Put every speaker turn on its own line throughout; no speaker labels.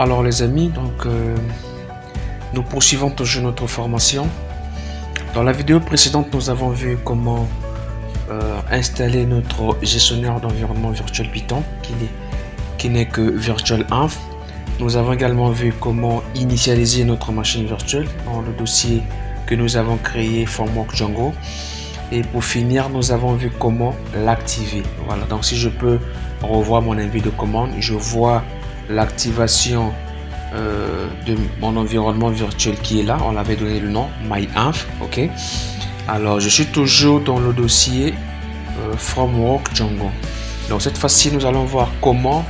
Alors les amis, nous poursuivons toujours notre formation. Dans la vidéo précédente, nous avons vu comment installer notre gestionnaire d'environnement virtuel Python qui n'est que virtualenv. Nous avons également vu comment initialiser notre machine virtuelle dans le dossier que nous avons créé Framework Django. Et pour finir, nous avons vu comment l'activer. Voilà, donc si je peux revoir mon envie de commande, je vois l'activation de mon environnement virtuel qui est là. On l'avait donné le nom myenv. Ok, alors je suis toujours dans le dossier Framework Django. Donc cette fois-ci, nous allons voir comment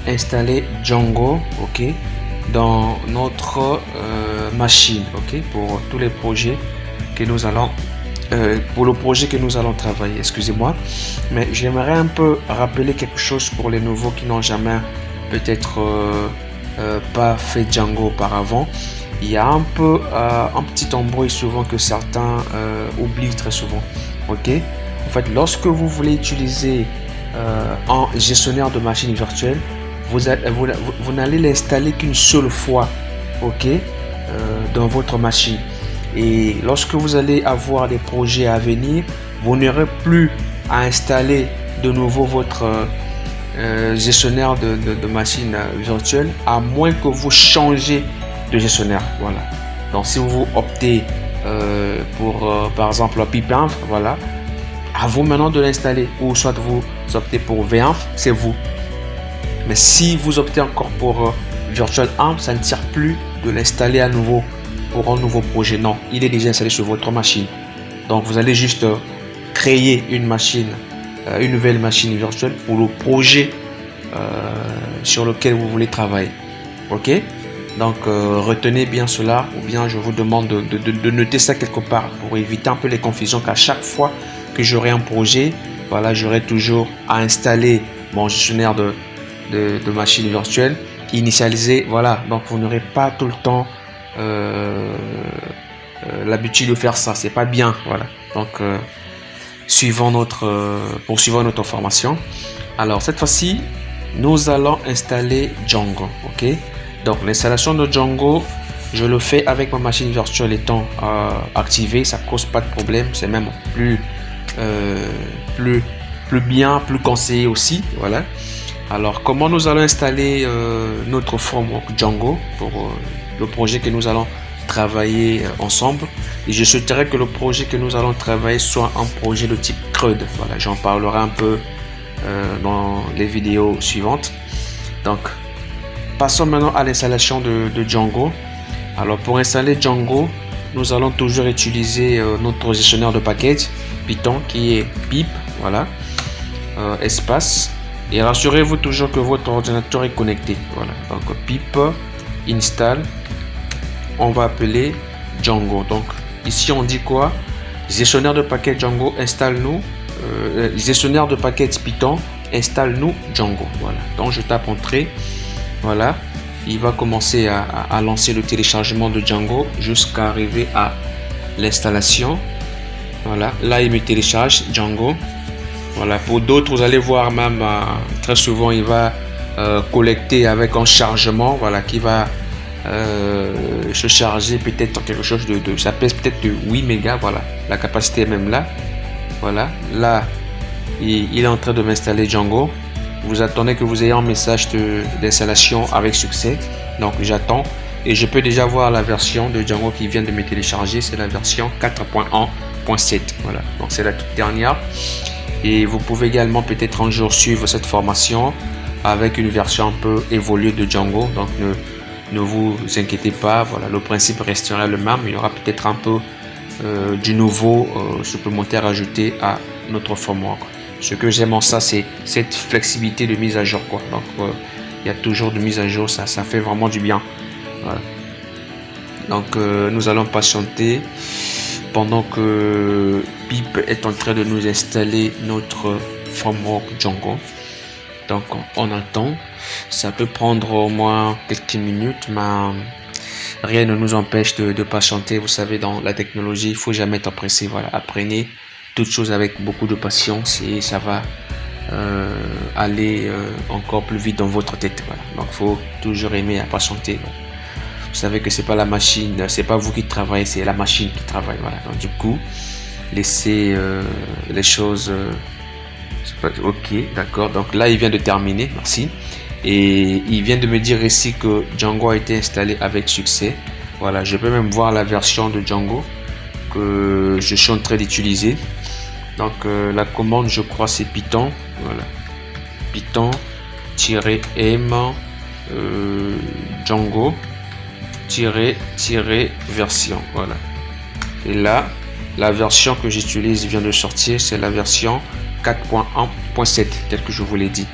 installer Django, ok, dans notre machine, ok, pour tous les projets que nous allons pour le projet que nous allons travailler. Excusez-moi, mais j'aimerais un peu rappeler quelque chose pour les nouveaux qui n'ont jamais peut-être pas fait Django auparavant. Il y a un petit embrouille souvent que certains oublient très souvent. Ok, en fait, lorsque vous voulez utiliser un gestionnaire de machine virtuelle, vous n'allez l'installer qu'une seule fois, ok, dans votre machine. Et lorsque vous allez avoir des projets à venir, vous n'aurez plus à installer de nouveau votre gestionnaire de machine virtuelle, à moins que vous changez de gestionnaire. Voilà. Donc si vous optez pour par exemple pipenv, voilà, à vous maintenant de l'installer, ou soit vous optez pour venv, c'est vous. Mais si vous optez encore pour virtualenv, ça ne sert plus de l'installer à nouveau pour un nouveau projet. Non, il est déjà installé sur votre machine. Donc vous allez juste créer une machine, une nouvelle machine virtuelle pour le projet sur lequel vous voulez travailler. Ok, donc retenez bien cela, ou bien je vous demande de noter ça quelque part pour éviter un peu les confusions, qu'à chaque fois que j'aurai un projet, voilà, j'aurai toujours à installer mon gestionnaire de machine virtuelle initialisé. Voilà, donc vous n'aurez pas tout le temps l'habitude de faire ça, c'est pas bien. Voilà, donc poursuivons notre formation. Alors cette fois-ci, nous allons installer Django. Ok, donc l'installation de Django, je le fais avec ma machine virtuelle étant activée. Ça cause pas de problème, c'est même plus conseillé aussi. Voilà. Alors comment nous allons installer notre framework Django pour le projet que nous allons travailler ensemble. Et je souhaiterais que le projet que nous allons travailler soit un projet de type CRUD. Voilà, j'en parlerai un peu dans les vidéos suivantes. Donc passons maintenant à l'installation de Django. Alors pour installer Django, nous allons toujours utiliser notre gestionnaire de package Python qui est pip, voilà, espace, et rassurez-vous toujours que votre ordinateur est connecté. Voilà, donc pip install, on va appeler Django. Donc ici on dit quoi? Gestionnaire de paquet Django installe-nous, gestionnaire de paquet Python installe-nous Django. Voilà, donc je tape entrée. Voilà, il va commencer à lancer le téléchargement de Django jusqu'à arriver à l'installation. Voilà, là il me télécharge Django. Voilà, pour d'autres vous allez voir même très souvent il va collecter avec un chargement, voilà, qui va se charger peut-être quelque chose de ça pèse peut-être de 8 mégas. Voilà, la capacité est même là. Voilà, là il est en train de m'installer Django. Vous attendez que vous ayez un message d'installation avec succès. Donc j'attends et je peux déjà voir la version de Django qui vient de me télécharger. C'est la version 4.1.7. Voilà, donc c'est la toute dernière. Et vous pouvez également peut-être un jour suivre cette formation avec une version un peu évoluée de Django. Donc ne vous inquiétez pas, voilà, le principe restera le même. Il y aura peut-être un peu du nouveau supplémentaire ajouté à notre framework. Ce que j'aime en ça, c'est cette flexibilité de mise à jour, quoi. Donc il y a toujours de mise à jour, ça fait vraiment du bien. Voilà. Donc nous allons patienter pendant que pip est en train de nous installer notre framework Django. Donc on attend, ça peut prendre au moins quelques minutes, mais rien ne nous empêche de patienter. Vous savez, dans la technologie, il faut jamais être pressé. Voilà, apprenez toutes choses avec beaucoup de patience et ça va aller encore plus vite dans votre tête. Voilà. Donc il faut toujours aimer à patienter. Voilà. Vous savez que c'est pas la machine, c'est pas vous qui travaillez, c'est la machine qui travaille. Voilà. Donc du coup, laissez les choses. Ok, d'accord. Donc là, il vient de terminer. Merci. Et il vient de me dire ici que Django a été installé avec succès. Voilà, je peux même voir la version de Django que je suis en train d'utiliser. Donc la commande, je crois, c'est Python. Voilà, Python-m Django version. Voilà. Et là, la version que j'utilise vient de sortir, c'est la version 4.1.7, tel que je vous l'ai dit.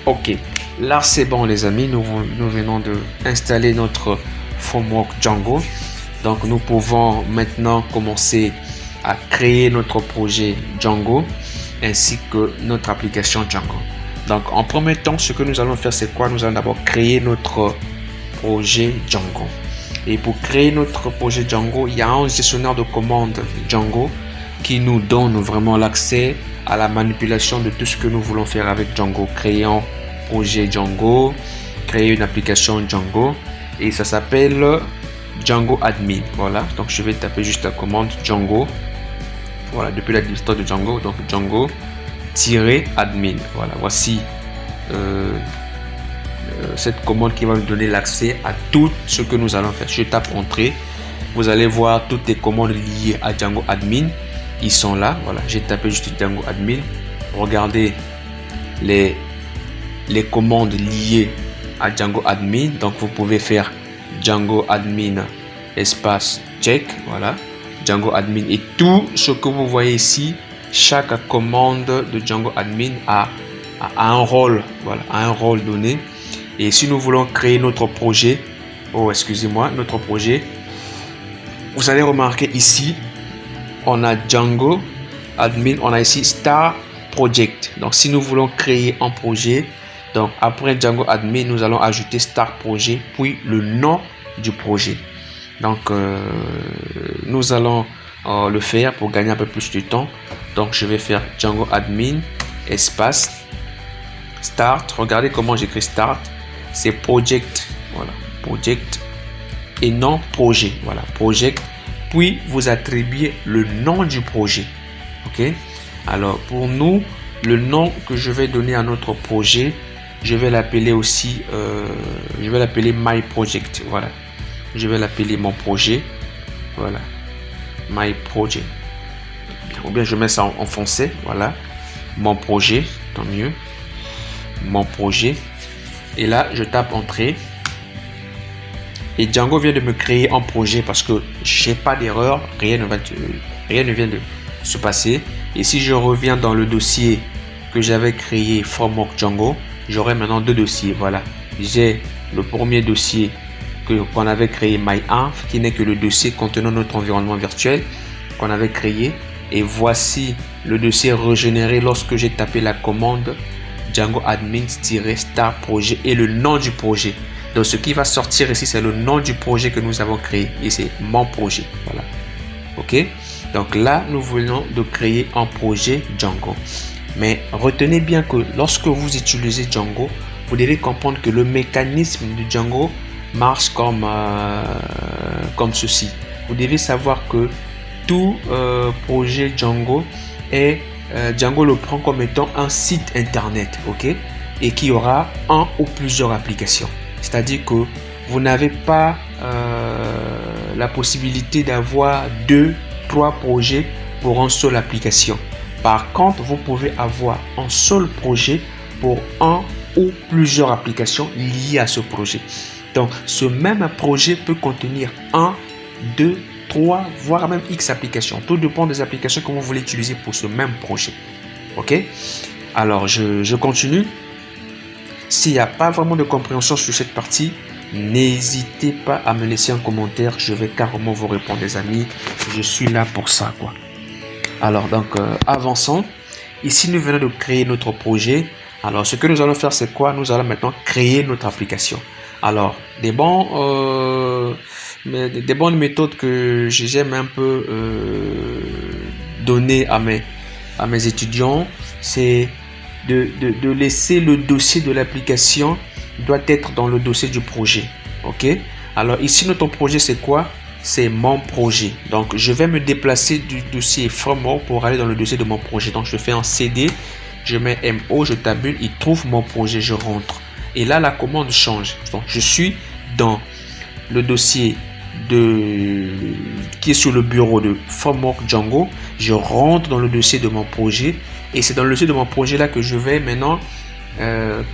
Ok, là c'est bon les amis, nous venons de installer notre framework Django. Donc nous pouvons maintenant commencer à créer notre projet Django ainsi que notre application Django. Donc en premier temps, ce que nous allons faire, c'est quoi? Nous allons d'abord créer notre projet Django. Et pour créer notre projet Django, il y a un gestionnaire de commandes Django qui nous donne vraiment l'accès à la manipulation de tout ce que nous voulons faire avec Django. Créer un projet Django, créer une application Django, et ça s'appelle Django Admin. Voilà, donc je vais taper juste la commande Django. Voilà, depuis l'administrateur de Django, donc Django-admin. Voilà, voici cette commande qui va nous donner l'accès à tout ce que nous allons faire. Je tape entrée, vous allez voir toutes les commandes liées à Django Admin. Ils sont là. Voilà, j'ai tapé juste Django Admin. Regardez les commandes liées à Django Admin. Donc vous pouvez faire Django Admin espace check. Voilà, Django Admin, et tout ce que vous voyez ici, chaque commande de Django Admin a un rôle. Voilà, a un rôle donné. Et si nous voulons créer notre projet, notre projet, vous allez remarquer ici, on a Django Admin, on a ici Start Project. Donc si nous voulons créer un projet, donc après Django Admin, nous allons ajouter Start Projet, puis le nom du projet. Donc nous allons le faire pour gagner un peu plus de temps. Donc je vais faire Django Admin espace Start. Regardez comment j'écris Start, c'est Project. Voilà, Project et non projet. Voilà, Project. Puis vous attribuez le nom du projet. Ok, alors pour nous, le nom que je vais donner à notre projet, je vais l'appeler aussi je vais l'appeler My Project. Voilà, je vais l'appeler mon projet. Voilà, My Project, ou bien je mets ça en français. Voilà, mon projet, tant mieux, mon projet. Et là je tape entrée. Et Django vient de me créer un projet parce que j'ai pas d'erreur, rien ne vient de se passer. Et si je reviens dans le dossier que j'avais créé Framework Django, j'aurai maintenant deux dossiers. Voilà, j'ai le premier dossier qu'on avait créé MyInf, qui n'est que le dossier contenant notre environnement virtuel qu'on avait créé. Et voici le dossier régénéré lorsque j'ai tapé la commande Django Admin-Start Projet et le nom du projet. Donc ce qui va sortir ici, c'est le nom du projet que nous avons créé, et c'est mon projet. Voilà, ok. Donc là nous venons de créer un projet Django, mais retenez bien que lorsque vous utilisez Django, vous devez comprendre que le mécanisme de Django marche comme ceci. Vous devez savoir que tout projet Django Django le prend comme étant un site internet, ok, et qui aura un ou plusieurs applications. C'est-à-dire que vous n'avez pas la possibilité d'avoir 2-3 projets pour une seule application. Par contre, vous pouvez avoir un seul projet pour un ou plusieurs applications liées à ce projet. Donc, ce même projet peut contenir 1, 2, 3, voire même X applications. Tout dépend des applications que vous voulez utiliser pour ce même projet. Ok? Alors, je continue. S'il n'y a pas vraiment de compréhension sur cette partie, n'hésitez pas à me laisser un commentaire. Je vais carrément vous répondre, les amis. Je suis là pour ça, quoi. Alors, donc, avançons. Ici, nous venons de créer notre projet. Alors, ce que nous allons faire, c'est quoi? Nous allons maintenant créer notre application. Alors, des bonnes méthodes que j'aime un peu donner à mes étudiants, c'est de laisser le dossier de l'application doit être dans le dossier du projet. Ok, alors ici notre projet c'est quoi? C'est mon projet. Donc je vais me déplacer du dossier framework pour aller dans le dossier de mon projet. Donc je fais un CD, je mets MO, je tabule, il trouve mon projet, je rentre. Et là la commande change. Donc je suis dans le dossier qui est sur le bureau de framework Django. Je rentre dans le dossier de mon projet et c'est dans le dossier de mon projet là que je vais maintenant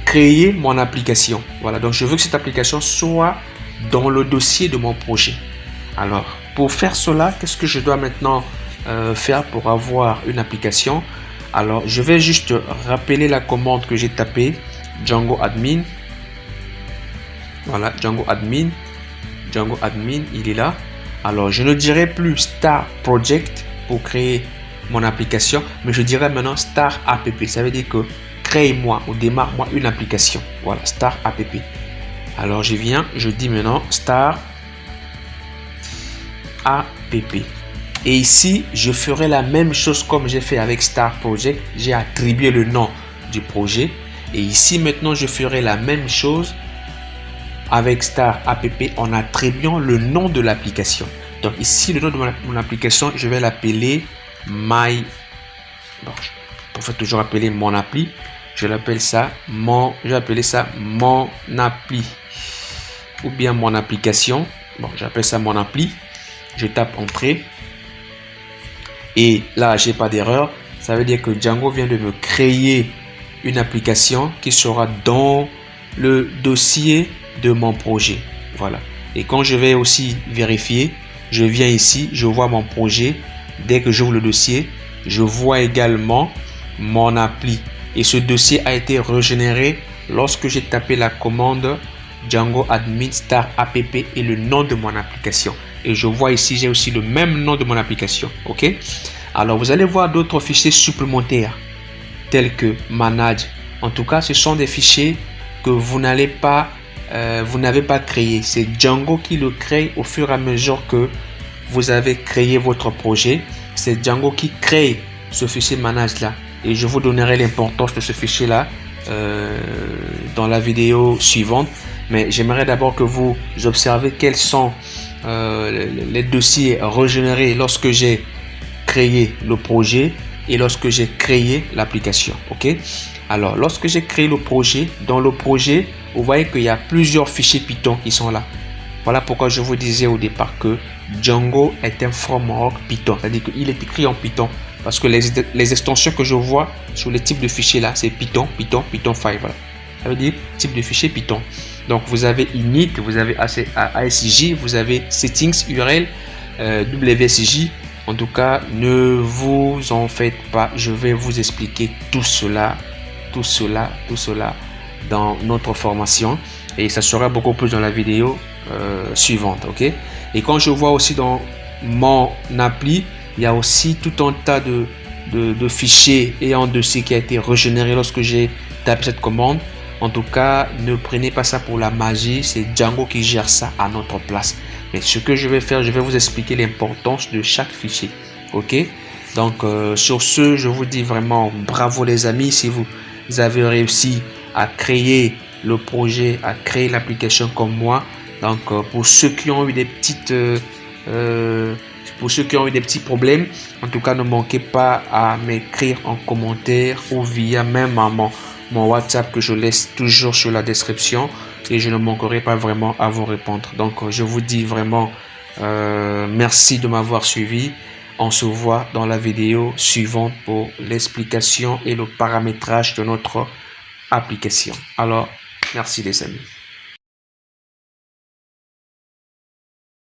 créer mon application. Voilà, donc je veux que cette application soit dans le dossier de mon projet. Alors pour faire cela, qu'est-ce que je dois maintenant faire pour avoir une application? Alors je vais juste rappeler la commande que j'ai tapée, Django admin. Voilà, Django admin, il est là. Alors je ne dirai plus Star Project pour créer mon application, mais je dirais maintenant Star App. Ça veut dire que crée-moi ou démarre-moi une application. Voilà, Star App. Alors je viens, je dis maintenant Star App. Et ici, je ferai la même chose comme j'ai fait avec Star Project. J'ai attribué le nom du projet. Et ici, maintenant, je ferai la même chose avec Star App en attribuant le nom de l'application. Donc ici, le nom de mon application, je vais l'appeler My. Bon, on peut toujours appeler mon appli. Je vais appeler ça mon appli ou bien mon application. Bon, j'appelle ça mon appli. Je tape entrée et là, j'ai pas d'erreur. Ça veut dire que Django vient de me créer une application qui sera dans le dossier de mon projet. Voilà. Et quand je vais aussi vérifier, je viens ici, je vois mon projet. Dès que j'ouvre le dossier, je vois également mon appli. Et ce dossier a été régénéré lorsque j'ai tapé la commande Django admin Star App et le nom de mon application. Et je vois ici, j'ai aussi le même nom de mon application. Ok. Alors, vous allez voir d'autres fichiers supplémentaires tels que manage. En tout cas, ce sont des fichiers que vous n'avez pas créé. C'est Django qui le crée au fur et à mesure que vous avez créé votre projet. C'est Django qui crée ce fichier manage là. Et je vous donnerai l'importance de ce fichier là dans la vidéo suivante. Mais j'aimerais d'abord que vous observez quels sont les dossiers régénérés lorsque j'ai créé le projet et lorsque j'ai créé l'application. Ok. Alors, lorsque j'ai créé le projet, dans le projet, vous voyez qu'il y a plusieurs fichiers Python qui sont là. Voilà pourquoi je vous disais au départ que Django est un framework Python. C'est-à-dire qu'il est écrit en Python. Parce que les extensions que je vois sur les types de fichiers là, c'est Python 5. Voilà. Ça veut dire type de fichier Python. Donc, vous avez init, vous avez ASJ, vous avez settings, URL, WSJ. En tout cas, ne vous en faites pas. Je vais vous expliquer tout cela dans notre formation. Et ça sera beaucoup plus dans la vidéo suivante. Ok. Et quand je vois aussi dans mon appli, il y a aussi tout un tas de fichiers et un dossier qui a été régénéré lorsque j'ai tapé cette commande. En tout cas, ne prenez pas ça pour la magie. C'est Django qui gère ça à notre place. Mais ce que je vais faire, je vais vous expliquer l'importance de chaque fichier. Ok. Donc, sur ce, je vous dis vraiment bravo les amis. Si vous avez réussi à créer le projet, à créer l'application comme moi. Donc, pour ceux qui ont eu des petites... pour ceux qui ont eu des petits problèmes, en tout cas, ne manquez pas à m'écrire en commentaire ou via même mon WhatsApp que je laisse toujours sur la description et je ne manquerai pas vraiment à vous répondre. Donc, je vous dis vraiment merci de m'avoir suivi. On se voit dans la vidéo suivante pour l'explication et le paramétrage de notre application. Alors, merci les amis.